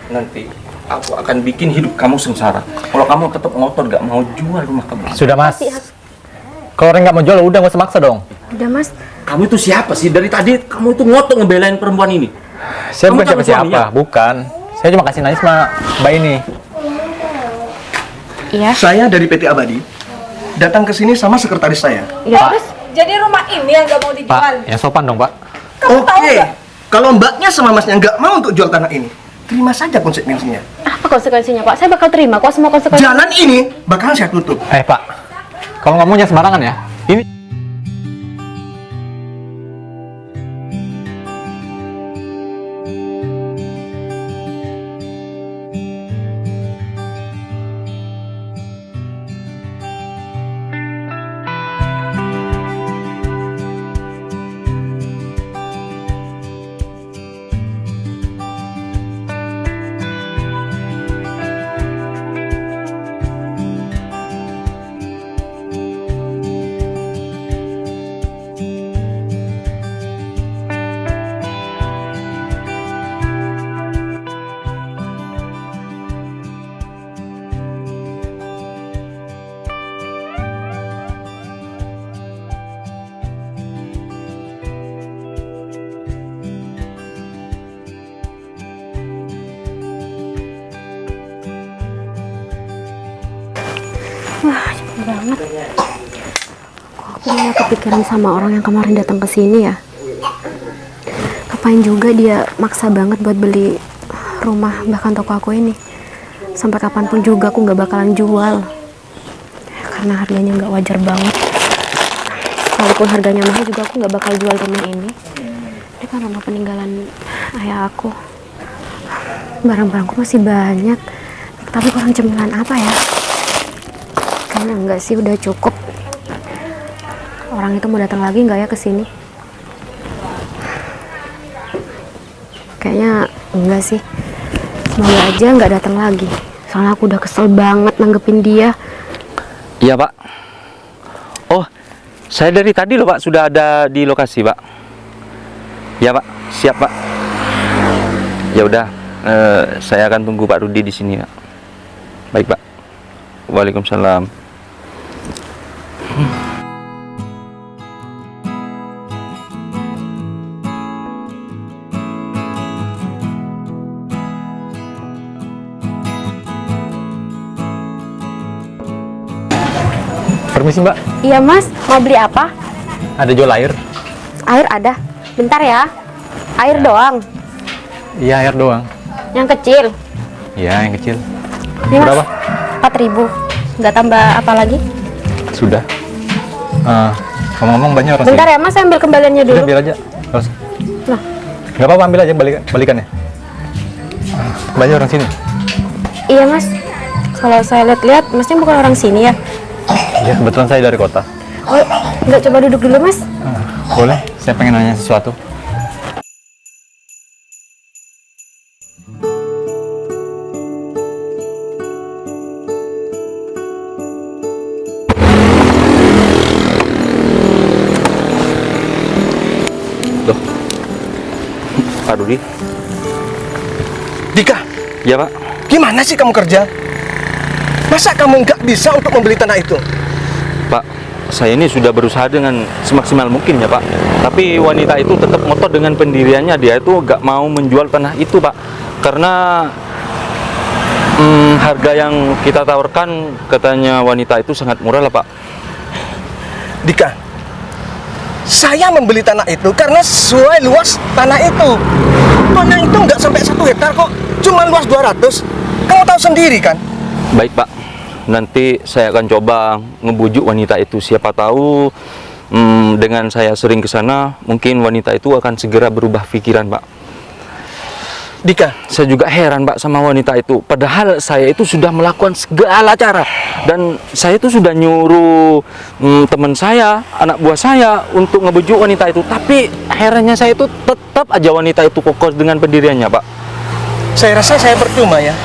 nanti aku akan bikin hidup kamu sengsara. Kalau kamu tetap ngotot gak mau jual rumah kamu. Sudah mas. Kalau orang nggak mau jual udah, nggak usah maksa dong. Udah mas. Kamu itu siapa sih? Dari tadi kamu itu ngotot ngebelain perempuan ini. Saya Kamu bukan calon siapa-siapa, suaminya? bukan. Saya cuma kasih nangis sama Mbak ini. Iya. Saya dari PT Abadi datang ke sini sama sekretaris saya. Iya Pak. terus. Jadi rumah ini yang nggak mau Pak, dijual. yang sopan dong Pak. Kamu tahu Oke, nggak? kalau mbaknya sama masnya nggak mau untuk jual tanah ini, terima saja konsekuensinya. Apa konsekuensinya Pak? Saya bakal terima kok semua konsekuensi. Jalan ini bakal saya tutup. Pak, kalau ngomongnya sembarangan ya. Ini Wah, cepet banget. Kok aku malah kepikiran sama orang yang kemarin datang ke sini ya? Ngapain juga dia maksa banget buat beli rumah bahkan toko aku ini. Sampai kapanpun juga aku nggak bakalan jual. Karena harganya nggak wajar banget. Walaupun harganya mahal juga aku nggak bakal jual rumah ini. Ini kan rumah peninggalan ayah aku. Barang-barangku masih banyak. Tapi kurang cemilan apa ya? Kayaknya enggak sih, udah cukup. Orang itu mau datang lagi nggak ya ke sini? Kayaknya enggak sih. Semoga aja nggak datang lagi. Soalnya aku udah kesel banget nanggepin dia. Iya Pak. Oh, saya dari tadi loh Pak sudah ada di lokasi Pak. Ya Pak, siap Pak. Ya udah, saya akan tunggu Pak Rudi di sini Pak. Baik Pak. Waalaikumsalam. permisi Mbak, Iya mas, mau beli apa? ada jual air? Air ada. Bentar ya. Air doang. Iya air doang. Yang kecil. Iya yang kecil. Ini mas, Berapa? 4.000. Nggak tambah apa lagi? Sudah. Ngomong-ngomong banyak orang Bentar sini. ya mas, saya ambil kembaliannya dulu. Udah biar aja. Nggak usah. Lah, Nggak apa-apa, ambil aja balikannya. Banyak orang sini. iya mas. Kalau saya lihat-lihat, masnya bukan orang sini ya? Iya kebetulan saya dari kota. Oh, nggak coba duduk dulu mas? Boleh, saya pengen nanya sesuatu. Loh. Pak Rudi. Dika, Ya Pak. gimana sih kamu kerja? Masa kamu nggak bisa untuk membeli tanah itu? Pak, saya ini sudah berusaha dengan semaksimal mungkin ya Pak. Tapi wanita itu tetap ngotot dengan pendiriannya. Dia itu gak mau menjual tanah itu Pak. Karena harga yang kita tawarkan katanya wanita itu sangat murah lah Pak. Dika, saya membeli tanah itu karena sesuai luas tanah itu. Tanah itu nggak sampai 1 hektar kok, cuma luas 200. Kamu tahu sendiri kan? Baik Pak, nanti saya akan coba ngebujuk wanita itu. Siapa tahu dengan saya sering ke sana, mungkin wanita itu akan segera berubah pikiran Pak. Dika, Saya juga heran Pak sama wanita itu. Padahal saya itu sudah melakukan segala cara. Dan saya itu sudah nyuruh teman saya, anak buah saya untuk ngebujuk wanita itu. Tapi herannya saya itu tetap aja wanita itu kokoh dengan pendiriannya Pak. saya rasa saya percuma ya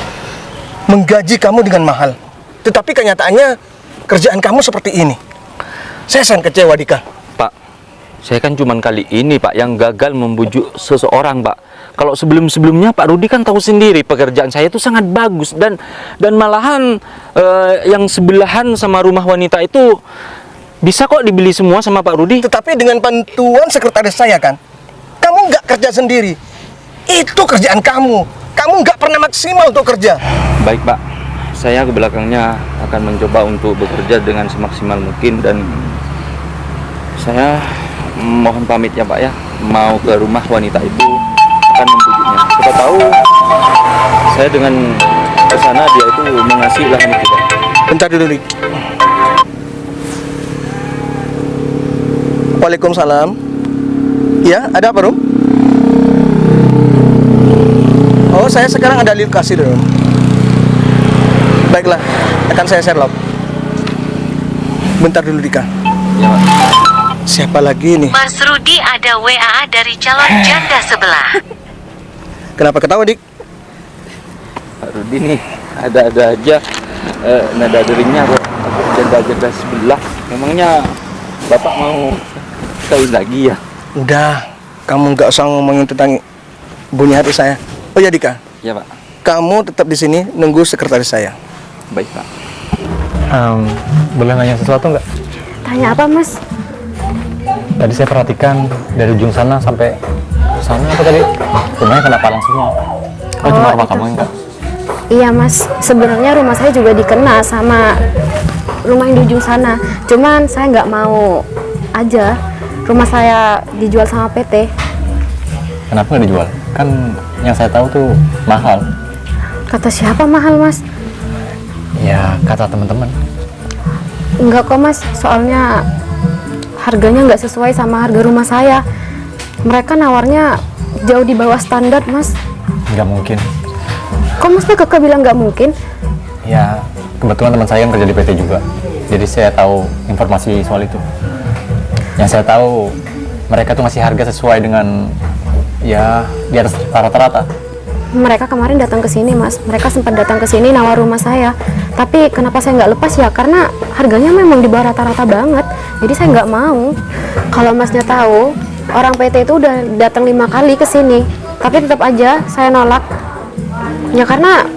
menggaji kamu dengan mahal. Tetapi kenyataannya kerjaan kamu seperti ini. Saya sangat kecewa, Dika. Pak, saya kan cuman kali ini Pak yang gagal membujuk seseorang Pak. Kalau sebelum-sebelumnya Pak Rudi kan tahu sendiri pekerjaan saya itu sangat bagus, dan malahan yang sebelahan sama rumah wanita itu bisa kok dibeli semua sama Pak Rudi. Tetapi dengan bantuan sekretaris saya kan, kamu nggak kerja sendiri. Itu kerjaan kamu. Kamu nggak pernah maksimal untuk kerja. Baik Pak, saya ke belakangnya akan mencoba untuk bekerja dengan semaksimal mungkin, dan saya mohon pamit ya Pak ya, mau ke rumah wanita itu akan membujuknya. Kita tahu saya dengan kesana dia itu mengasih lahan itu Pak. Bentar dulu, Dik. Waalaikumsalam. Ya, ada apa, Rum? Oh, saya sekarang ada di lokasi, Rum. Baiklah, akan saya share log. Bentar dulu, Dika. Ya Pak. Siapa lagi nih? Mas Rudi ada WA dari calon janda sebelah. Kenapa ketawa, Dik? Pak Rudi nih ada-ada aja nada deringnya kok. Janda-janda sebelah. Memangnya Bapak mau kawin lagi ya? Udah, kamu nggak usah ngomongin tentang bunyi hati saya. Oh ya, Dika. Ya Pak. Kamu tetap di sini nunggu sekretaris saya. Baik Pak. Boleh nanya sesuatu nggak? Tanya apa, Mas? Tadi saya perhatikan dari ujung sana sampai sana apa tadi? Rumahnya kena palang semua. Oh, cuma rumah itu. kamu enggak? Iya, Mas. Sebenarnya rumah saya juga dikena sama rumah yang di ujung sana. Cuman saya nggak mau aja rumah saya dijual sama PT. Kenapa nggak dijual? Kan yang saya tahu tuh mahal. Kata siapa mahal, Mas? Ya, kata teman-teman. Enggak kok, Mas. Soalnya harganya nggak sesuai sama harga rumah saya. Mereka nawarnya jauh di bawah standar, Mas. Nggak mungkin. Kok Masnya kekeh bilang nggak mungkin? Ya, kebetulan teman saya yang kerja di PT juga. Jadi saya tahu informasi soal itu. Yang saya tahu, mereka tuh ngasih harga sesuai dengan ya di atas rata-rata. Mereka kemarin datang ke sini, Mas. Mereka sempat datang ke sini nawar rumah saya. Tapi kenapa saya nggak lepas ya? Karena harganya memang di bawah rata-rata banget. Jadi saya nggak mau. Kalau Masnya tahu, orang PT itu udah datang 5 kali ke sini. Tapi tetap aja saya nolak. Ya karena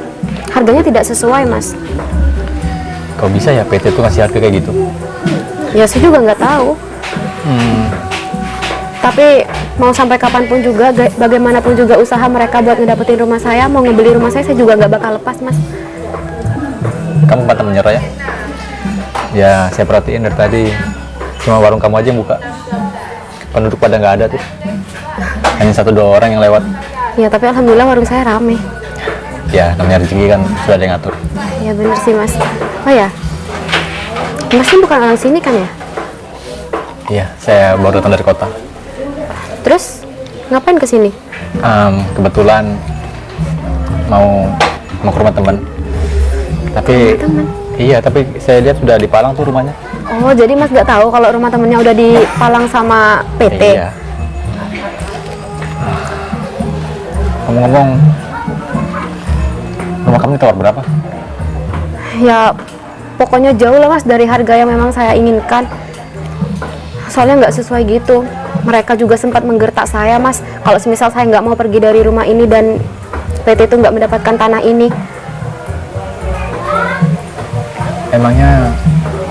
harganya tidak sesuai, Mas. Kok bisa ya PT tuh ngasih harga kayak gitu? Ya saya juga nggak tahu. Tapi mau sampai kapanpun juga, bagaimanapun juga usaha mereka buat ngedapetin rumah saya, mau ngebeli rumah saya juga nggak bakal lepas, Mas. Kamu pantang menyerah ya? Ya, saya perhatiin dari tadi cuma warung kamu aja yang buka. Penduduk pada nggak ada tuh. Hanya 1-2 orang yang lewat. Ya tapi alhamdulillah warung saya rame. Ya, namanya rezeki kan sudah ada yang ngatur. Ya bener sih, Mas. Oh ya, Masnya bukan orang sini kan ya? Iya, saya baru datang dari kota. Terus ngapain ke sini? Kebetulan mau ke rumah teman. Tapi Teman. iya, tapi saya lihat sudah di Palang tuh rumahnya. Oh, jadi Mas nggak tahu kalau rumah temennya udah dipalang sama PT? Iya. Ngomong-ngomong, rumah kamu ditawar berapa? Ya pokoknya jauh lah, Mas, dari harga yang memang saya inginkan. Soalnya nggak sesuai gitu. Mereka juga sempat menggertak saya, Mas. Kalau semisal saya nggak mau pergi dari rumah ini dan PT itu nggak mendapatkan tanah ini. Emangnya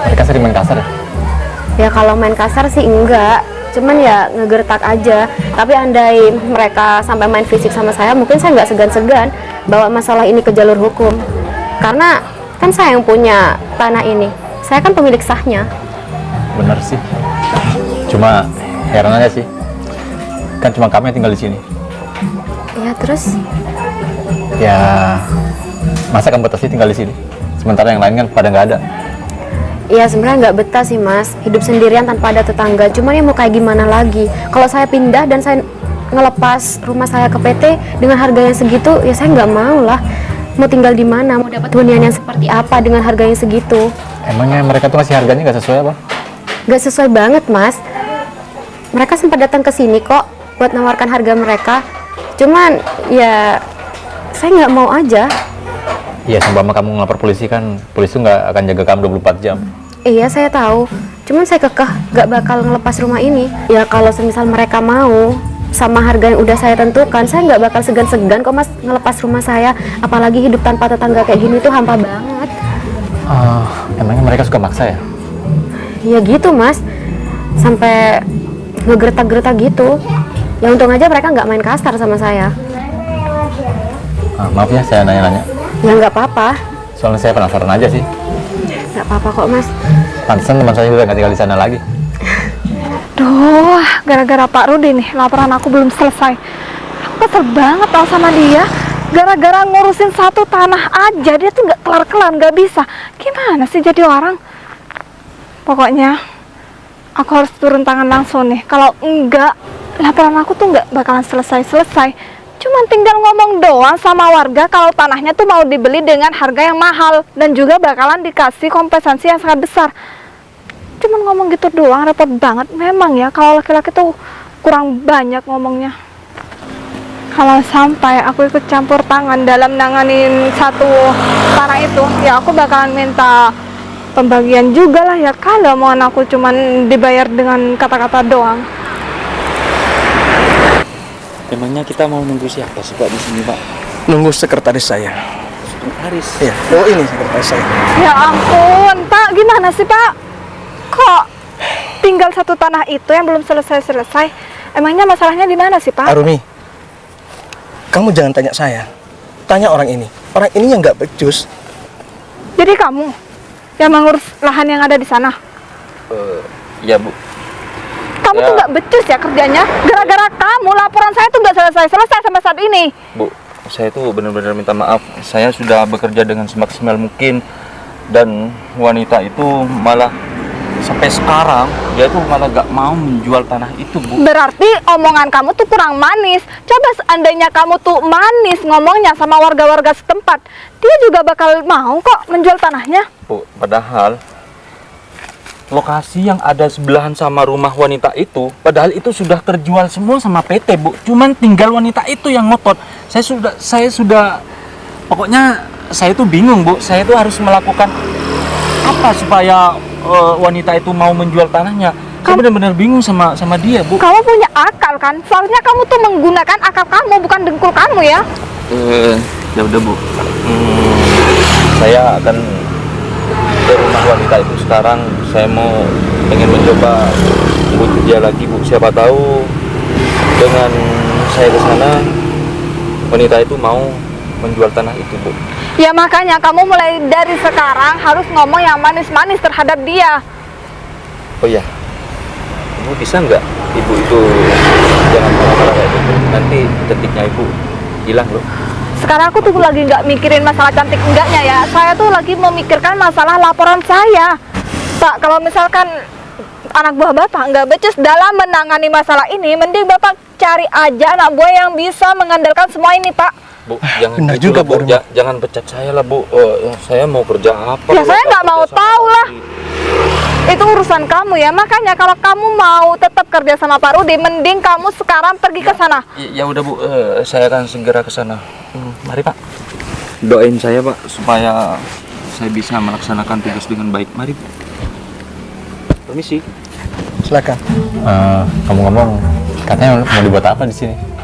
mereka sering main kasar ya? Ya kalau main kasar sih enggak, cuman ya ngegertak aja. Tapi andai mereka sampai main fisik sama saya, mungkin saya nggak segan-segan bawa masalah ini ke jalur hukum. Karena kan saya yang punya tanah ini, saya kan pemilik sahnya. Bener sih. Cuma heran aja sih. Kan cuma kami yang tinggal di sini. Ya terus? Ya, masa kamu betah sih tinggal di sini? Sementara yang lain kan pada nggak ada. Ya sebenarnya nggak betah sih, Mas. Hidup sendirian tanpa ada tetangga. Cuman ya mau kayak gimana lagi? Kalau saya pindah dan saya ngelepas rumah saya ke PT dengan harga yang segitu, ya saya nggak mau lah. Mau tinggal di mana? Mau dapat hunian yang seperti apa dengan harga yang segitu? Emangnya mereka tuh ngasih harganya nggak sesuai apa? Nggak sesuai banget, Mas. Mereka sempat datang ke sini kok buat nawarkan harga mereka. Cuman ya saya nggak mau aja. Iya, seumpama kamu ngelapor polisi kan, polisi tuh nggak akan jaga kamu 24 jam. Iya saya tahu. Cuman saya kekeh nggak bakal ngelepas rumah ini. Ya kalau semisal mereka mau, sama harga yang udah saya tentukan, saya nggak bakal segan-segan kok Mas ngelepas rumah saya. Apalagi hidup tanpa tetangga kayak gini tuh hampa banget. Emangnya mereka suka maksa ya? Ya gitu Mas, sampai ngegertak-gertak gitu. Ya untung aja mereka nggak main kasar sama saya. Maaf ya saya nanya-nanya. Ya nggak apa-apa, Soalnya saya penasaran aja sih. nggak apa-apa kok Mas. Pantesan teman saya juga nggak tinggal di sana lagi. Duh, gara-gara Pak Rudi nih, laporan aku belum selesai. Aku kesel banget tau sama dia. Gara-gara ngurusin satu tanah aja, dia tuh nggak kelar-kelar, nggak bisa. Gimana sih jadi orang? Pokoknya, aku harus turun tangan langsung nih. Kalau enggak, laporan aku tuh nggak bakalan selesai-selesai. Cuman tinggal ngomong doang sama warga kalau tanahnya tuh mau dibeli dengan harga yang mahal. Dan juga bakalan dikasih kompensasi yang sangat besar. Cuman ngomong gitu doang, repot banget. Memang ya, kalau laki-laki tuh kurang banyak ngomongnya. Kalau sampai aku ikut campur tangan dalam nanganin satu tanah itu, ya aku bakalan minta pembagian juga lah ya. Kalau mau aku cuman dibayar dengan kata-kata doang. Emangnya kita mau nunggu siapa sih Pak di sini Pak? Nunggu sekretaris saya. Sekretaris. Iya. Oh ini sekretaris saya. Ya ampun, Pak, gimana sih Pak? Kok tinggal satu tanah itu yang belum selesai-selesai? Emangnya masalahnya di mana sih Pak? Arumi, kamu jangan tanya saya. Tanya orang ini. Orang ini yang nggak becus. Jadi kamu yang mengurus lahan yang ada di sana? Ya Bu. Kamu Ya. tuh nggak becus ya kerjanya? Gara-gara kamu laporan saya tuh nggak selesai-selesai sampai saat ini. Bu, saya tuh benar-benar minta maaf. Saya sudah bekerja dengan semaksimal mungkin dan wanita itu malah sampai sekarang dia tuh malah gak mau menjual tanah itu Bu. Berarti omongan kamu tuh kurang manis. Coba seandainya kamu tuh manis ngomongnya sama warga-warga setempat, dia juga bakal mau kok menjual tanahnya. Bu, padahal lokasi yang ada sebelahan sama rumah wanita itu, padahal itu sudah terjual semua sama PT Bu. Cuman tinggal wanita itu yang ngotot. Saya sudah pokoknya saya tuh bingung Bu. Saya tuh harus melakukan apa supaya wanita itu mau menjual tanahnya. Saya benar-benar bingung sama dia Bu. Kamu punya akal kan? Seharusnya kamu tuh menggunakan akal kamu, bukan dengkul kamu ya. Ya udah Bu. Saya akan ke rumah wanita itu sekarang. Saya pengen mencoba bujuk dia lagi Bu. Siapa tahu dengan saya ke sana wanita itu mau menjual tanah itu Bu. Ya makanya kamu mulai dari sekarang harus ngomong yang manis-manis terhadap dia. Oh iya, Ibu bisa nggak Ibu itu jangan marah-marah kayak gitu. Nanti cantiknya Ibu hilang loh. Sekarang aku tuh lagi nggak mikirin masalah cantik enggaknya ya. Saya tuh lagi memikirkan masalah laporan saya. Pak, kalau misalkan anak buah Bapak nggak becus dalam menangani masalah ini, mending Bapak cari aja anak buah yang bisa mengandalkan semua ini Pak. Bu, jangan Benar gitu juga, lah, Bu. Bu. Jangan pecat saya lah Bu. Saya mau kerja apa? Ya, Bu? saya nggak mau Kerja sama tahu lah. Rudi. Itu urusan kamu ya. Makanya kalau kamu mau tetap kerja sama Pak Rudi, mending kamu sekarang pergi ke sana. Ya udah Bu, saya akan segera ke sana. Mari Pak. Doain saya Pak supaya saya bisa melaksanakan tugas dengan baik. Mari Bu. Permisi. Silakan. Kamu ngomong katanya mau dibuat apa di sini?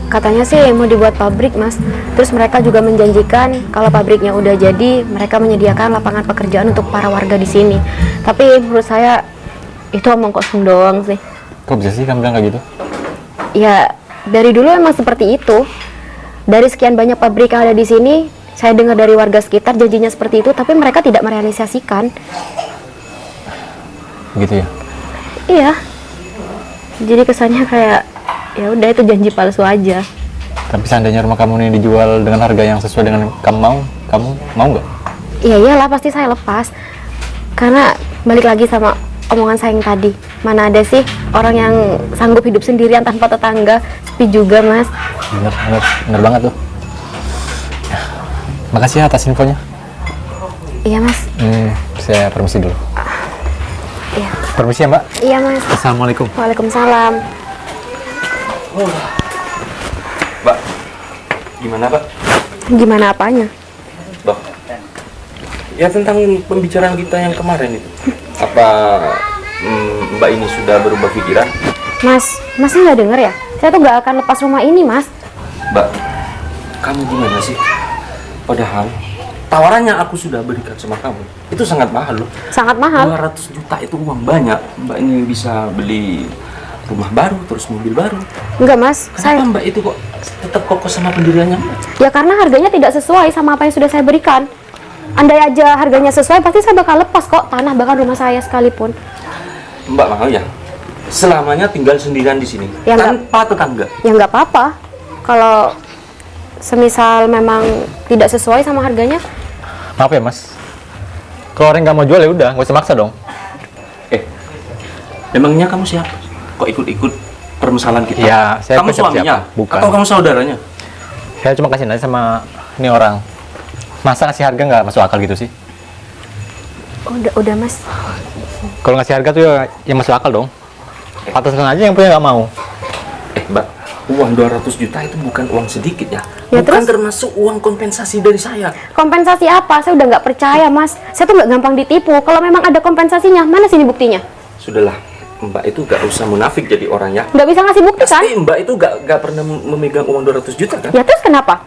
Katanya sih mau dibuat pabrik Mas. Terus mereka juga menjanjikan kalau pabriknya udah jadi, mereka menyediakan lapangan pekerjaan untuk para warga di sini. Tapi menurut saya itu omong kosong doang sih. Kok bisa sih kamu bilang kayak gitu? Ya dari dulu emang seperti itu. Dari sekian banyak pabrik yang ada di sini, saya dengar dari warga sekitar janjinya seperti itu, tapi mereka tidak merealisasikan. Gitu ya? Iya. Jadi kesannya kayak ya udah itu janji palsu aja. Tapi seandainya rumah kamu ini dijual dengan harga yang sesuai dengan kamu mau nggak? Iya iyalah pasti saya lepas. Karena balik lagi sama omongan saya yang tadi. Mana ada sih orang yang sanggup hidup sendirian tanpa tetangga? Sepi juga Mas. Bener banget tuh. Makasih ya atas infonya. Iya Mas. Saya permisi dulu. Iya. Permisi ya Mbak. Iya Mas. Assalamualaikum. Waalaikumsalam. Mbak, gimana Pak? Gimana apanya? Bang. Ya tentang pembicaraan kita yang kemarin itu. Apa Mbak ini sudah berubah pikiran? Mas nggak denger ya? Saya tuh nggak akan lepas rumah ini, Mas. Mbak, kamu gimana sih? Padahal tawarannya aku sudah berikan sama kamu. Itu sangat mahal loh. Sangat mahal. 200 juta itu uang banyak. Mbak ini bisa beli rumah baru, terus mobil baru. Enggak, Mas. Kenapa Mbak itu kok tetap kokoh sama pendiriannya? Ya karena harganya tidak sesuai sama apa yang sudah saya berikan. Andai aja harganya sesuai, pasti saya bakal lepas kok tanah bahkan rumah saya sekalipun. Mbak mau ya? Selamanya tinggal sendirian di sini, Ya, tanpa tetangga. Ya nggak apa-apa. Kalau semisal memang tidak sesuai sama harganya, Maaf ya mas, kalau orang nggak mau jual ya udah, nggak usah maksa dong. Memangnya kamu siapa? Kok ikut-ikut permasalahan kita? Ya, saya kamu bukan siapa-siapa. suaminya? Bukan. Atau kamu saudaranya? Saya cuma kasih nanya sama ini orang. Masa ngasih harga nggak masuk akal gitu sih? udah Mas. Kalau ngasih harga tuh ya masuk akal dong. Atasan aja yang punya nggak mau. Mbak, uang 200 juta itu bukan uang sedikit ya. Ya, Bukan terus? termasuk uang kompensasi dari saya. Kompensasi apa? Saya udah nggak percaya, Mas. Saya tuh nggak gampang ditipu. Kalau memang ada kompensasinya, mana sini buktinya? Sudahlah, Mbak itu gak usah munafik jadi orang ya. Nggak bisa ngasih bukti kan? Pasti Mbak itu gak pernah memegang uang 200 juta kan? Ya terus kenapa?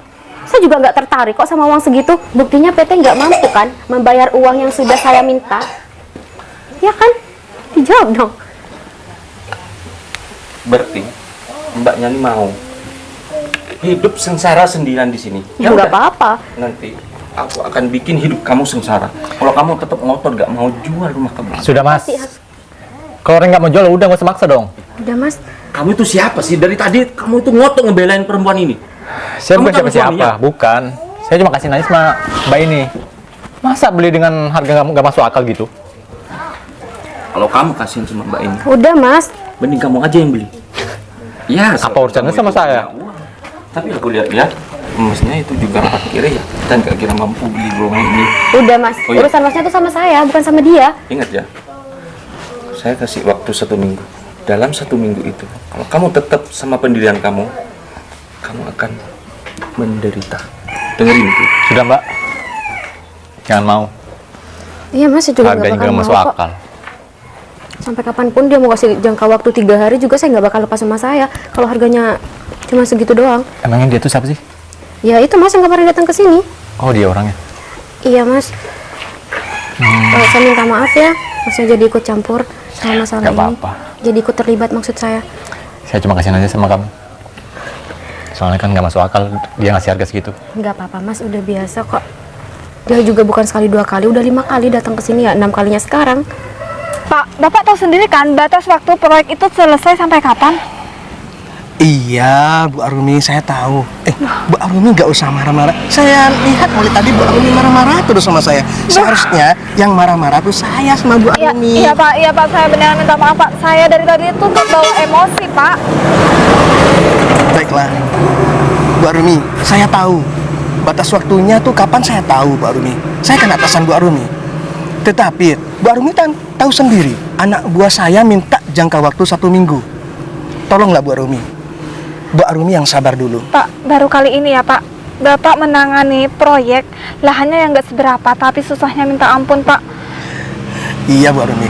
Saya juga nggak tertarik kok sama uang segitu. Buktinya PT nggak mampu kan membayar uang yang sudah saya minta. Ya kan? Dijawab dong. Berarti Mbaknya ini mau hidup sengsara sendirian di sini. Ya nggak udah. apa-apa. Nanti aku akan bikin hidup kamu sengsara. Kalau kamu tetap ngotot gak mau jual rumah kamu. Sudah mas. Pasti- Kalau orang nggak mau jual udah, nggak usah maksa dong. Udah Mas. Kamu itu siapa sih? Dari tadi kamu itu ngotot ngebelain perempuan ini. Saya Kamu bukan tahu siapa-siapa, suaminya? bukan. Saya cuma kasih nanya sama Mbak ini. Masa beli dengan harga nggak masuk akal gitu? Kalau kamu kasihin sama Mbak ini, Udah Mas. mending kamu aja yang beli. Ya, Apa urusannya sama saya? Tapi aku lihat-lihat, emasnya itu juga parkirnya ya. Dan gak kira mampu beli rumah ini. Udah Mas. Oh, iya. Urusan Masnya tuh sama saya, bukan sama dia. Ingat ya, saya kasih waktu 1 minggu. Dalam 1 minggu itu, kalau kamu tetap sama pendirian kamu, kamu akan menderita. Dengerin itu. Sudah Mbak, jangan mau. Iya Mas, saya juga nggak Harganya bakal nggak mau masuk kok. akal. Sampai kapanpun dia mau kasih jangka waktu 3 hari juga saya nggak bakal lepas sama saya. Kalau harganya cuma segitu doang. Emangnya dia tuh siapa sih? Ya itu Mas yang kemarin datang ke sini. Oh dia orangnya. Iya Mas. Saya minta maaf ya, Masnya jadi ikut campur sama masalah Nggak ini. apa-apa. Jadi ikut terlibat maksud saya. Saya cuma kasih nanya sama kamu. Soalnya kan nggak masuk akal dia ngasih harga segitu. Nggak apa-apa Mas, udah biasa kok. Dia juga bukan sekali 2 kali, udah 5 kali datang ke sini ya, 6 kalinya sekarang. Pak, Bapak tahu sendiri kan batas waktu proyek itu selesai sampai kapan? Iya, Bu Arumi, saya tahu. Bu Arumi nggak usah marah-marah. Saya lihat mulai tadi Bu Arumi marah-marah terus sama saya. Seharusnya yang marah-marah tuh saya sama Bu Iya, Arumi. iya Pak, saya beneran minta maaf Pak. Saya dari tadi itu terbawa emosi Pak. Baiklah, Bu Arumi, saya tahu. Batas waktunya tuh kapan saya tahu, Bu Arumi. Saya kan atasan Bu Arumi. Tetapi Bu Arumi kan tahu sendiri, anak buah saya minta jangka waktu 1 minggu. Tolonglah Bu Arumi. Bu Arumi yang sabar dulu. Pak, baru kali ini ya Pak. Bapak menangani proyek lahannya yang nggak seberapa, tapi susahnya minta ampun Pak. Iya Bu Arumi.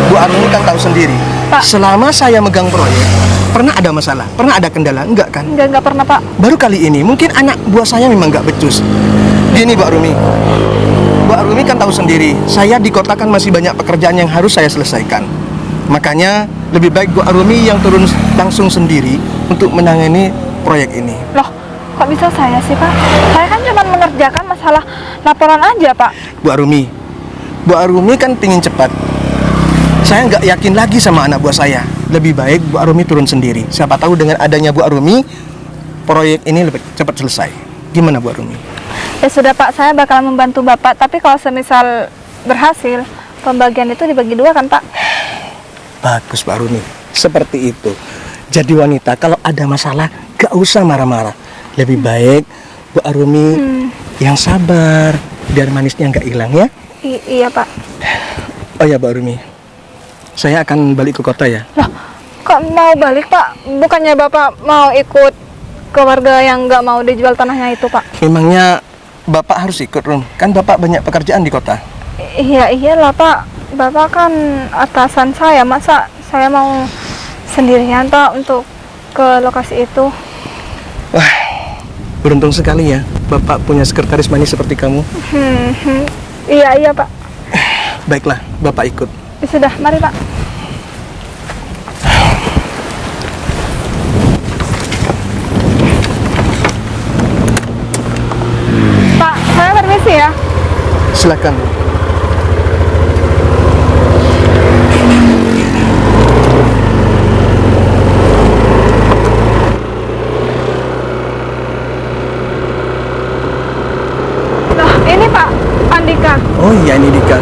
Bu Arumi kan tahu sendiri. Pak. Selama saya megang proyek, pernah ada masalah, pernah ada kendala, enggak kan? Nggak pernah Pak. Baru kali ini, mungkin anak buah saya memang nggak becus. Gini Bu Arumi. Bu Arumi kan tahu sendiri, saya di kota kan masih banyak pekerjaan yang harus saya selesaikan. Makanya lebih baik Bu Arumi yang turun langsung sendiri untuk menangani proyek ini. Loh, kok bisa saya sih Pak? Saya kan cuma mengerjakan masalah laporan aja Pak. Bu Arumi kan pingin cepat. Saya nggak yakin lagi sama anak buah saya. Lebih baik Bu Arumi turun sendiri. Siapa tahu dengan adanya Bu Arumi, proyek ini lebih cepat selesai. Gimana Bu Arumi? Ya sudah Pak, saya bakal membantu Bapak. Tapi kalau semisal berhasil, pembagian itu dibagi 2 kan Pak? Bagus Pak Arumi, seperti itu. Jadi wanita kalau ada masalah gak usah marah-marah. Lebih baik Bu Arumi yang sabar, biar manisnya nggak hilang ya. Iya Pak. Oh ya Bu Arumi, saya akan balik ke kota ya. Loh, kok mau balik Pak? Bukannya Bapak mau ikut ke warga yang nggak mau dijual tanahnya itu Pak? Memangnya Bapak harus ikut Rum? Kan Bapak banyak pekerjaan di kota. Iyalah Pak. Bapak kan atasan saya, masa saya mau sendirian Pak untuk ke lokasi itu. Wah, beruntung sekali ya, Bapak punya sekretaris manis seperti kamu. Iya Pak. Baiklah, Bapak ikut. Ya sudah, mari Pak. Pak, saya permisi ya. Silakan. Nah, ini Pak Andika. Oh iya, ini Dika.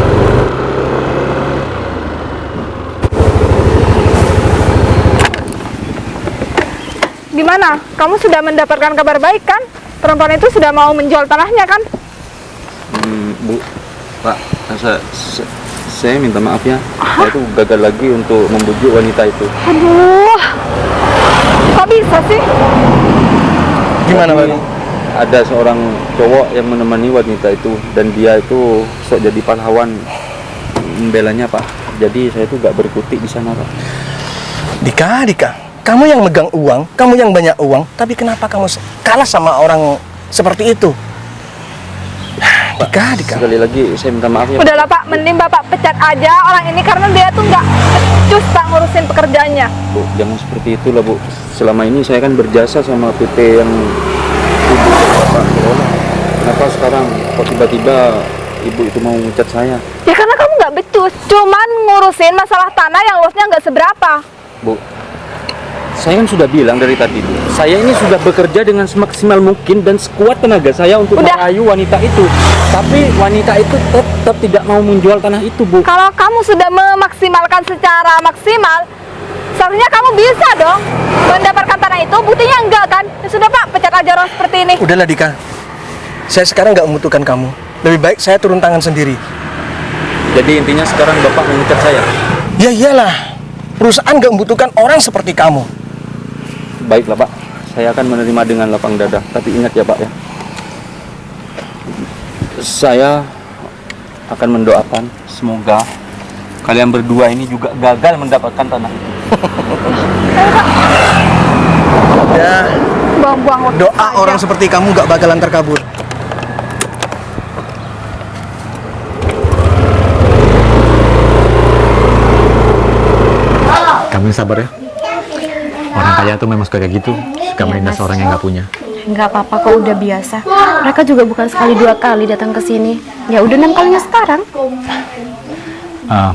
Gimana? Kamu sudah mendapatkan kabar baik kan? Perempuan itu sudah mau menjual tanahnya kan? Bu, Pak, saya minta maaf ya. Saya itu gagal lagi untuk membujuk wanita itu. Aduh, kok bisa sih? Gimana, Pak? Ada seorang cowok yang menemani wanita itu dan dia itu sok jadi pahlawan membelanya, Pak. Jadi saya itu gak berkutik di sana, Pak. Dika, kamu yang megang uang, kamu yang banyak uang, tapi kenapa kamu kalah sama orang seperti itu? Dika. Sekali lagi saya minta maaf ya. Udahlah Pak, mending Bapak pecat aja orang ini karena dia tuh nggak becus Pak ngurusin pekerjaannya. Bu, jangan seperti itu lah, Bu. Selama ini saya kan berjasa sama PT yang Ibu dan Bapak kelola. Kenapa sekarang kok tiba-tiba Ibu itu mau mencat saya? Ya karena kamu nggak becus, cuman ngurusin masalah tanah yang luasnya nggak seberapa. Bu, saya kan sudah bilang dari tadi, Bu. Saya ini sudah bekerja dengan semaksimal mungkin dan sekuat tenaga saya untuk Udah. merayu wanita itu. Tapi wanita itu tetap tidak mau menjual tanah itu, Bu. Kalau kamu sudah memaksimalkan secara maksimal, seharusnya kamu bisa dong mendapatkan tanah itu. Buktinya enggak kan? Ya sudah Pak, pecat aja orang seperti ini. Udahlah Dika, saya sekarang nggak membutuhkan kamu. Lebih baik saya turun tangan sendiri. Jadi intinya sekarang Bapak mencat saya. Ya iyalah, perusahaan nggak membutuhkan orang seperti kamu. Baiklah, Pak. Saya akan menerima dengan lapang dada. Tapi ingat ya, Pak ya. Saya akan mendoakan semoga kalian berdua ini juga gagal mendapatkan tanah itu. Ya, Buang-buang waktu doa saja. orang seperti kamu nggak bakalan terkabul. Kamu yang sabar ya. Orang kaya tuh memang suka kayak gitu, suka menindas orang yang nggak punya. Nggak apa-apa kok, udah biasa. Mereka juga bukan sekali dua kali datang ke sini. Ya udah 6 kalinya sekarang.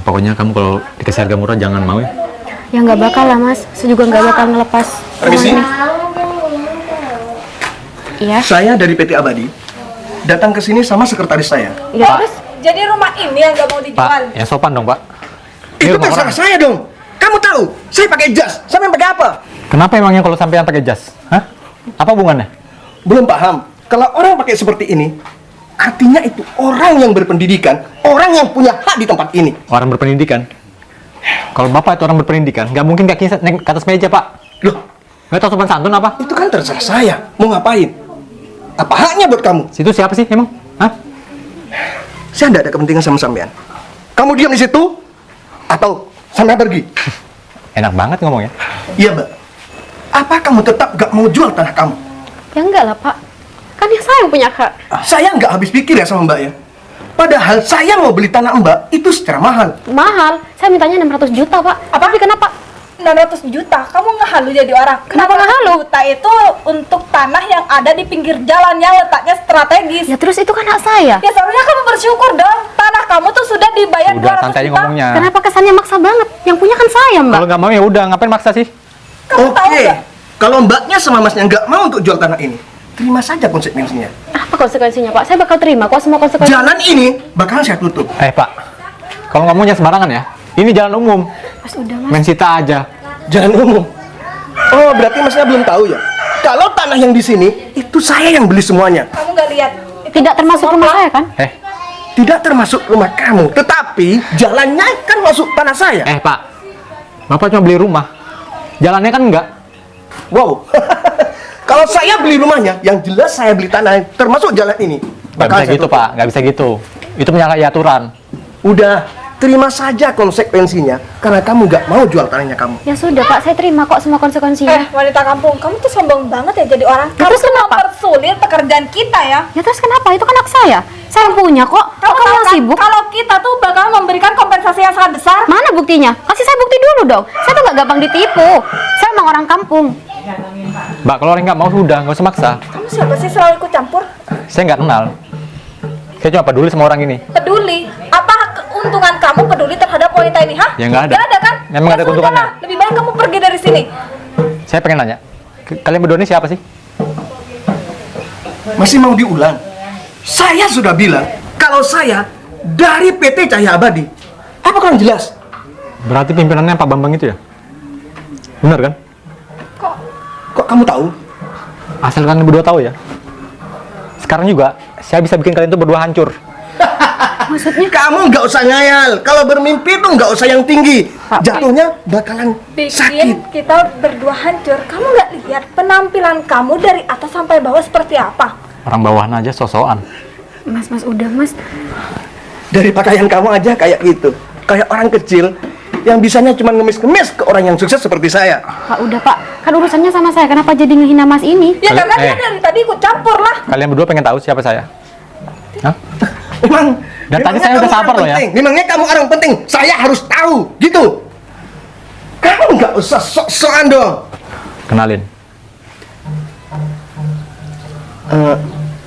Pokoknya kamu kalau dikasih harga murah jangan mau ya. Ya nggak bakal lah mas, saya juga nggak bakal ngelepas Permisi. rumah ini. Iya. Saya dari PT Abadi datang ke sini sama sekretaris saya. Ya terus? Jadi rumah ini yang nggak mau dijual. Pak, yang sopan dong Pak. Itu rumah terserah orang. saya dong. Kamu tahu, saya pakai jas. Sampai pakai apa? Kenapa emangnya kalau sampean pakai jas? Hah? Apa hubungannya? Belum paham. Kalau orang pakai seperti ini, artinya itu orang yang berpendidikan, orang yang punya hak di tempat ini. Orang berpendidikan. Kalau Bapak itu orang berpendidikan, nggak mungkin kakinya naik ke atas meja Pak. Loh, Nggak tahu sopan santun apa? itu kan terserah saya. Mau ngapain? Apa haknya buat kamu? Situ siapa sih emang? Hah? Saya tidak ada kepentingan sama sampean. Kamu diam di situ, atau sampai pergi. Enak banget ngomongnya. Iya, Mbak. Apa kamu tetap gak mau jual tanah kamu? Ya enggak lah pak. Kan ya saya yang punya hak. Saya nggak habis pikir ya sama Mbak ya. Padahal saya mau beli tanah Mbak itu secara mahal. Mahal. Saya mintanya 600 juta pak. Tapi kenapa? 600 juta, kamu ngehalu jadi orang. Kenapa 600 ngehalu? juta itu untuk tanah yang ada di pinggir jalan yang letaknya strategis. Ya terus itu kan hak saya. Ya seharusnya kamu bersyukur dong, tanah kamu tuh sudah dibayar Udah 200 santai aja juta. ngomongnya. Kenapa kesannya maksa banget? Yang punya kan saya mbak. Kalau nggak mau ya udah, ngapain maksa sih? Kamu tahu Oke, nggak? kalau Mbaknya sama Masnya nggak mau untuk jual tanah ini, terima saja konsekuensinya. Apa konsekuensinya pak? Saya bakal terima kok semua konsekuensi. Jalan ini bakalan saya tutup. Pak, kalau ngomongnya sembarangan ya. Ini jalan umum. Mas udah mas. Main sita aja. Jalan umum. Oh, berarti Masnya belum tahu ya? Kalau tanah yang di sini, itu saya yang beli semuanya. Kamu nggak lihat? Tidak termasuk rumah saya kan? Tidak termasuk rumah kamu, tetapi jalannya kan masuk tanah saya. Pak. Bapak cuma beli rumah. Jalannya kan enggak. Wow. Kalau saya beli rumahnya, yang jelas saya beli tanah, termasuk jalan ini. Nggak bisa Bakal saya gitu, tutup. Pak. Nggak bisa gitu. Itu menyalahi aturan. Udah, terima saja konsekuensinya karena kamu nggak mau jual tanahnya kamu. Ya sudah Pak, saya terima kok semua konsekuensinya. Wanita kampung, kamu tuh sombong banget ya jadi orang. Ya, terus kenapa? Mempersulit pekerjaan kita ya. Ya terus kenapa? Itu kan hak saya. Saya yang punya kok. Kok kamu yang sibuk? Kalau kita tuh bakal memberikan kompensasi yang sangat besar. Mana buktinya? Kasih saya bukti dulu dong. Saya tuh nggak gampang ditipu. Saya emang orang kampung. Mbak, kalau orang nggak mau sudah, nggak usah maksa. Kamu siapa sih selalu ikut campur? Saya nggak kenal. Saya cuma peduli sama orang ini. Peduli? Apa keuntungan kamu peduli terhadap wanita ini, hah? Ya, nggak ada. Nggak ada kan? Memang ada keuntungannya. Sudahlah, lebih baik kamu pergi dari sini. Saya pengen nanya, kalian berdua ini siapa sih? Masih mau diulang? Saya sudah bilang kalau saya dari PT Cahaya Abadi. Apa kan jelas? Berarti pimpinannya Pak Bambang itu ya? Benar kan? Kok kamu tahu? Asal kalian berdua tahu ya. Sekarang juga saya bisa bikin kalian tuh berdua hancur. Maksudnya? Kamu nggak usah ngayal. Kalau bermimpi tuh nggak usah yang tinggi. Jatuhnya bakalan Bikin sakit. kita berdua hancur. Kamu nggak lihat penampilan kamu dari atas sampai bawah seperti apa? Orang bawahan aja sosokan. Mas udah mas. Dari pakaian kamu aja kayak gitu. Kayak orang kecil yang bisanya cuma ngemis-ngemis ke orang yang sukses seperti saya. Pak udah Pak. Kan urusannya sama saya. Kenapa jadi ngehina Mas ini? Ya karena dia Eh. dari tadi ikut campur lah. Kalian berdua pengen tahu siapa saya? Hah? Dan tadi memangnya saya udah kamu sabar orang loh ya. penting? Memangnya kamu orang penting. Saya harus tahu, gitu. Kamu nggak usah sok-sokan dong. Kenalin.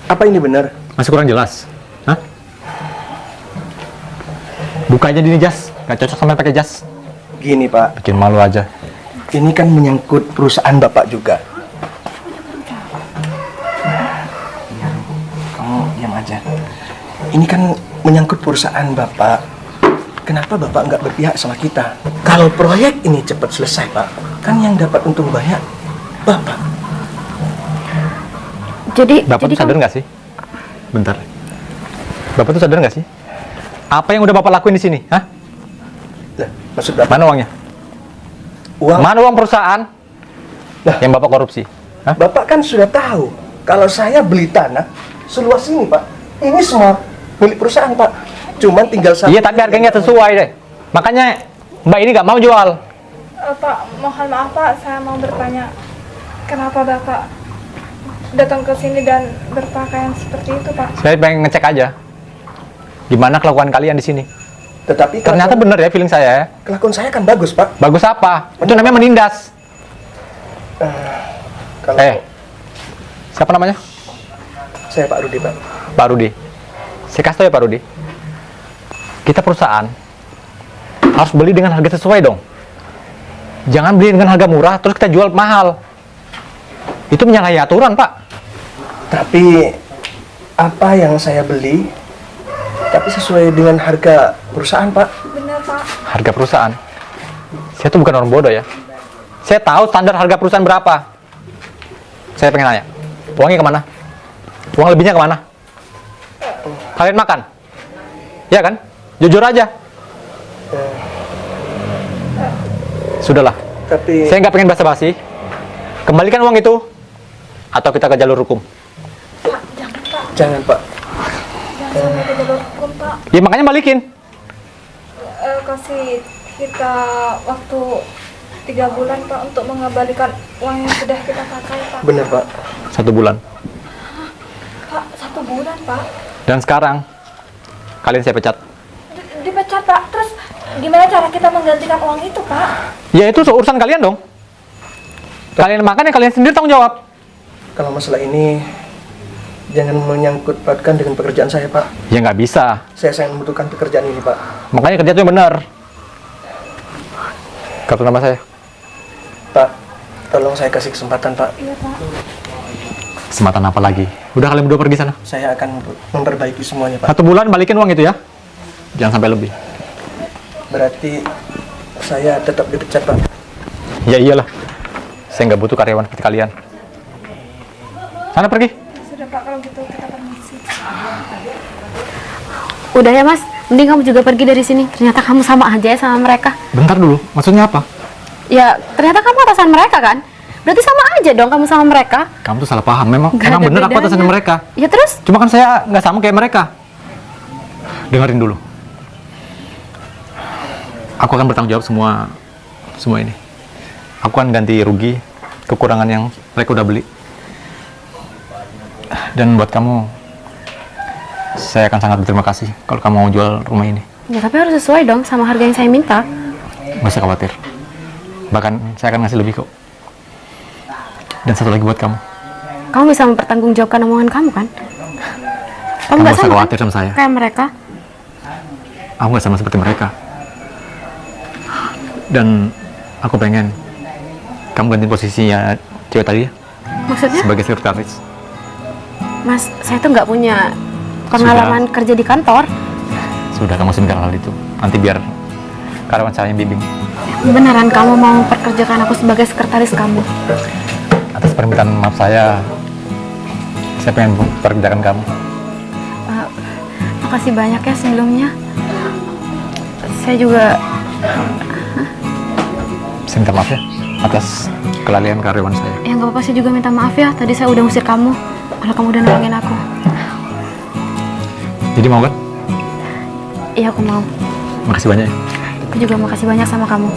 Apa ini benar? Masih kurang jelas. Hah? Buka aja di jas. Gak cocok sama pakai jas. Gini Pak, Bikin malu aja. ini kan menyangkut perusahaan Bapak juga. Kamu diam aja. Ini kan menyangkut perusahaan Bapak. Kenapa Bapak nggak berpihak sama kita? Kalau proyek ini cepat selesai Pak, kan yang dapat untung banyak Bapak. Bapak tuh sadar nggak sih? Bentar. Bapak tuh sadar nggak sih? Apa yang udah Bapak lakuin di sini? Hah? Lah, maksud Bapak? Mana uangnya? Uang? Mana uang perusahaan Lah. yang Bapak korupsi? Hah? Bapak kan sudah tahu kalau saya beli tanah seluas ini Pak. Ini semua milik perusahaan Pak. Cuman tinggal satu. Iya, tapi harganya nggak sesuai deh. Makanya Mbak ini nggak mau jual. Pak, mohon maaf Pak, saya mau bertanya. Kenapa Bapak datang ke sini dan berpakaian seperti itu Pak? Saya pengen ngecek aja gimana kelakuan kalian di sini. Tetapi Ternyata bener ya feeling saya ya. kelakuan saya kan bagus Pak. Bagus apa? Itu namanya menindas. Kalau Siapa namanya? saya Pak Rudi Pak. Pak Rudi. Saya kasih tau ya Pak Rudi. Kita perusahaan harus beli dengan harga sesuai dong. Jangan beli dengan harga murah terus kita jual mahal. Itu menyalahi aturan Pak. Tapi apa yang saya beli tapi sesuai dengan harga perusahaan Pak. Benar Pak. Harga perusahaan. Saya tuh bukan orang bodoh ya. Saya tahu standar harga perusahaan berapa. Saya pengen nanya, uangnya kemana? Uang lebihnya kemana? Kalian makan? Ya kan? Jujur aja. Sudahlah. Tapi Saya nggak pengen basa-basi. Kembalikan uang itu, atau kita ke jalur hukum. jangan Pak. Jangan sampai ke jalur hukum Pak. Ya makanya balikin. Kasih kita waktu 3 bulan Pak untuk mengembalikan uang yang sudah kita pakai Pak. Benar Pak. 1 bulan. Pak, 1 bulan Pak. Dan sekarang kalian saya pecat. Dipecat Pak. Terus gimana cara kita menggantikan uang itu Pak? Ya itu urusan kalian dong. Kalian makan ya kalian sendiri tanggung jawab. Kalau masalah ini jangan menyangkut pautkan dengan pekerjaan saya Pak. Ya nggak bisa. Saya sangat membutuhkan pekerjaan ini Pak. Makanya kerja itu yang benar. Kartu nama saya. Pak, tolong saya kasih kesempatan Pak. Iya Pak. Kesempatan apa lagi? Udah kalian berdua pergi sana. Saya akan memperbaiki semuanya Pak. 1 bulan balikin uang itu ya. Jangan sampai lebih. Berarti saya tetap dipecat Pak. Ya iyalah. Saya nggak butuh karyawan seperti kalian. Sana pergi. Sudah Pak, kalau gitu kita permisi. Udah ya Mas, mending kamu juga pergi dari sini. Ternyata kamu sama aja ya sama mereka. Bentar dulu. Maksudnya apa? Ya, ternyata kamu atasan mereka kan? Berarti sama aja dong kamu sama mereka. Kamu tuh salah paham. Memang Nggak ada bener aku bedanya. atasan mereka. Ya terus? Cuma kan saya nggak sama kayak mereka. Dengerin dulu. aku akan bertanggung jawab semua ini. Aku akan ganti rugi kekurangan yang mereka udah beli. Dan buat kamu, saya akan sangat berterima kasih kalau kamu mau jual rumah ini. Ya tapi harus sesuai dong sama harga yang saya minta. Gak usah khawatir. Bahkan saya akan ngasih lebih kok. Dan satu lagi buat kamu. Kamu bisa mempertanggungjawabkan omongan kamu kan? Kamu Kamu nggak gak usah sama khawatir sama saya. kayak mereka. Aku gak sama seperti mereka. Dan aku pengen kamu ganti posisinya cewek tadi ya, Maksudnya? sebagai sekretaris. Mas, saya tuh nggak punya pengalaman kerja di kantor. Sudah, kamu sendiri hal itu. Nanti biar karyawan saya yang bimbing. Beneran kamu mau memperkerjakan aku sebagai sekretaris kamu? Atas permintaan maaf saya pengen pekerjakan kamu. Makasih banyak ya sebelumnya. Saya juga Saya minta maaf ya atas kelalaian karyawan saya. ya nggak apa-apa, saya juga minta maaf ya. Tadi saya udah ngusir kamu, malah kamu udah nolongin aku. Jadi mau kan? Iya aku mau. Makasih banyak ya. Aku juga makasih banyak sama kamu.